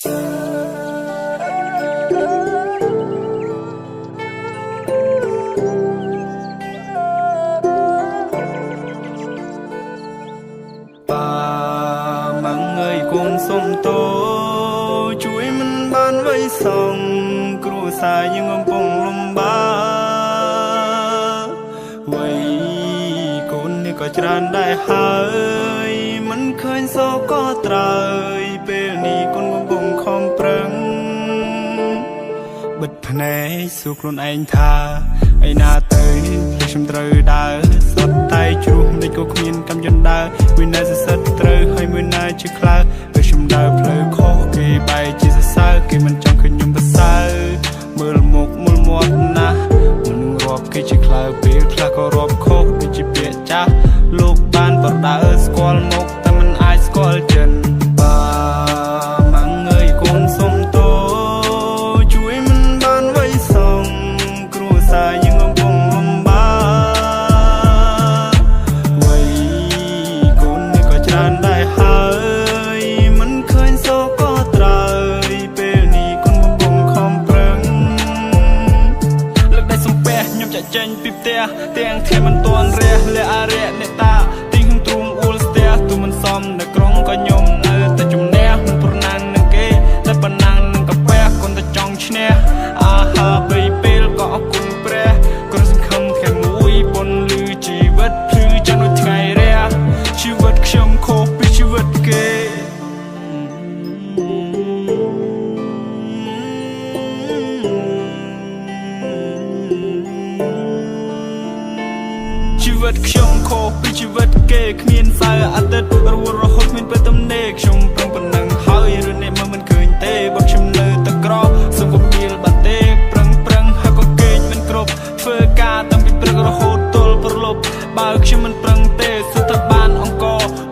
សុំតោជួយមិនបានវៃសងគ្រួសារយើងកំពុងលំបាកវៃកូននេះក៏ច្រើនដែរហើយមិនឃើញសោកក៏ត្រើយពេលនេះកូនកំពុងខំប្រឹងបិទភ្នែកសួរខ្លួនឯងថាឯណាទៅខ្ញុំត្រូវដើរសុទ្ធតែជ្រុះមិនក៏គ្មានកម្មយន្តដើរមួយណាសិសិតត្រូវហើយមួយណាជាខ្លើខ្ញុំដើរផ្លូវខុសគេបែរជាសរសើរគេមិនចង់ឃើញខ្ញុំប្រសើរមើលមុខមើលមាត់ណាស់មិនរាប់គេជាខ្លើពេលខ្លះក៏រាប់ខុសដូចជាពាក្យចាស់លោកបានបដើស្គាល់មុខតែមិនអាចស្គាល់ចិនបាម៉ាំងអើយកូនសុំតោជួយមិនបានវៃសងគ្រួសារយើងកំពុងលំបាកវៃកូននេះក៏ច្រើនដែរហើយចេញពីផ្ទះទាំងថែមិនទាន់រះលះអារៈអ្នកតាទីងទ្រូងអ៊ូលស្ទះទូមិនសមនៅក្រុងក៏ខ្ញុំនៅតែជំនះមិនប្រណាំងនឹងគេតែប៉ុណ្ណានឹងកាពះគន់តែចង់ឈ្នះអាហាបីពេលក៏អរគុណព្រះគ្រាន់សង្ឃឹមថ្ងៃមួយបុណ្យលឺជីវិតភ្លឺចាំដូចថ្ងៃរះជីវិតខ្ញុំខុសពីជីវិតគេជីវិតខ្ញុំខុសពីជីវិតគេគ្មានសៅអាទិត្យរស់រហូតមានពេលទំនេរខ្ញុំប្រឹងប៉ុណ្ណឹងហើយរឿងនេះមើលមិនឃើញទេបើខ្ញុំនៅតែក្រសុំកុំពីលបាត់ទេប្រឹងហើយក៏គេងមិនគ្រប់ធ្វើការតាំងពីព្រឹករហូតទល់ព្រលប់បើខ្ញុំមិនប្រឹងទេសួរថាបានអង្គ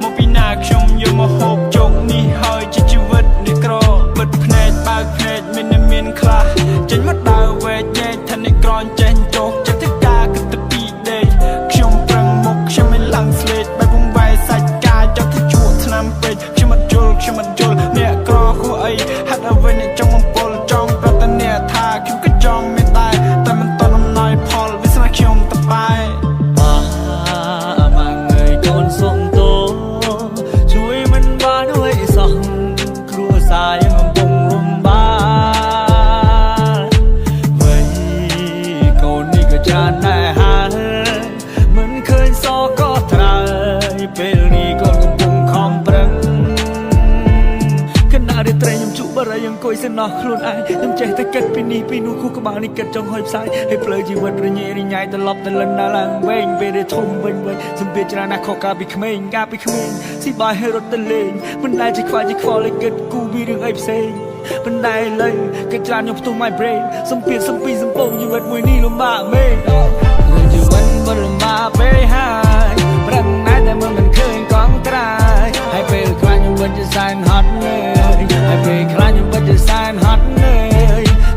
មកពីណាខ្ញុំយកមកហូបជោគនេះហើយជាជីវិតនេះក្របិទភ្នែកបើកភ្នែកមានខ្លះចេញមកដើរវែកញែកថានេះក្រនចេញចុះចិត្តការគិតទៅពីដេកខ្ញុំប្រឹងមុខខ្ញុំមិនឡើងស្លេកបែបវងវាយសាច់កាយចង់ទៅជួឆ្នាំពេកខ្ញុំមិនយល់អ្នកក្រគួរអីហាត់អ្វីអ្នកចង់បំពល់ចង់ប្រតនាថាខ្ញុំក៏ចង់មានតែមិនតន់អំណោយផលវាស្នាខ្ញុំតបាយម៉ាំងអើយកូនសុំតោជួយមិនបានអើយសោះគ្រួសារយើងកំពុងលំបាកវៃកូននេះក៏ច្រើនដែរហើយមិនឃើញសក៏ត្រើយពេលនេះកូនកំពុងខំប្រឹងគណៈរាត្រីខ្ញុំជក់បរិយអង្គុយសិនណោះខ្លួនឯងខ្ញុំចេះតែគិតពីនេះពីនោះខួរក្បាលនេះគិតចង់ហុយផ្សាយឲ្យផ្លូវជីវិតរញ៉េរញ៉ៃត្រឡប់ទៅលិនដល់ឡើងវែងពេលដែលធំវិញសម្ពាធច្រើនណាស់ខកកាលពីក្មេងស៊ីបាយឲ្យរត់ទៅលេងមិនដែលជាខ្វល់ឲ្យគិតគូពីរឿងអីផ្សេងប៉ុន្តែលើគិតច្រើនខ្ញុំផ្ទុះ my brain សម្ពាធសំពីសំពងជីវិតមួយនេះលំបាកមែនរឿងជីវិតមិនលំបាកពេកហើយប្រឹងណាស់តែមិនឃើញកងត្រាយហើយពេលខ្លាចខ្ញុំមិនជាសែនហត់នៅហើយពេលខ្លាចខ្ញុំមិនជាសែនហត់នៅ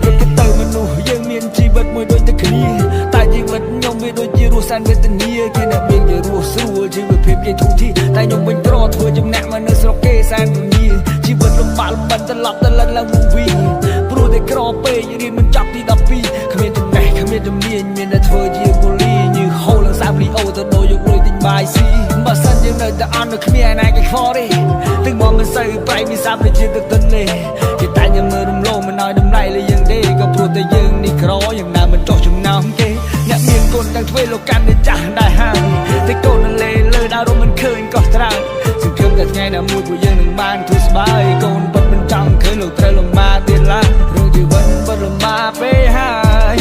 រត់ទៅមនុស្សយើងមានជីវិតមួយដូចតែគ្នាតែជីវិតខ្ញុំវាដូចជារស់សែនវេទនាគេអ្នកមានជារស់ស្រួលជីវិតភាពជាធូរធារតែខ្ញុំវិញក្រធ្វើចំណាក់មកនៅស្រុកគេសែនងាជីវិតលំបាកត្រឡប់ទៅលិនឡើងមកវិញព្រោះតែក្រពេករៀនមិនចប់ទី12គ្មានចំណេះគ្មានជំនាញមានតែធ្វើជាកូលីញើហូលឡើងសាប់លីអូទៅដូរយកលុយទិញបាយស៊ីបើសិនយើងនៅតែអន់នៅគ្មានឯណាគេខ្វល់ទេទាំងមកមិនសូវប្រៃមានសាប់ដូចជាទឹកទន្លេគេតែញ៉ាំមើលរំលោភមិនឲ្យតម្លៃលើយើងទេក៏ព្រោះតែយើងនេះក្រយ៉ាងណាមិនចោះចំណោមគេអ្នកមានកូនទាំងធ្វើលោកកាន់តែចាស់ដែរហើយតែកូននៅលេលើដើររំមិនឃើញក៏ត្រើយសង្ឃឹមតែថ្ងៃណាមួយពួកយើងនឹងបានធ្វើស្បាយកូនពិតមិនចង់ឃើញលោកត្រូវលំបាកទៀតឡើយរឿងជីវិតពិតលំបាកពេកហើយ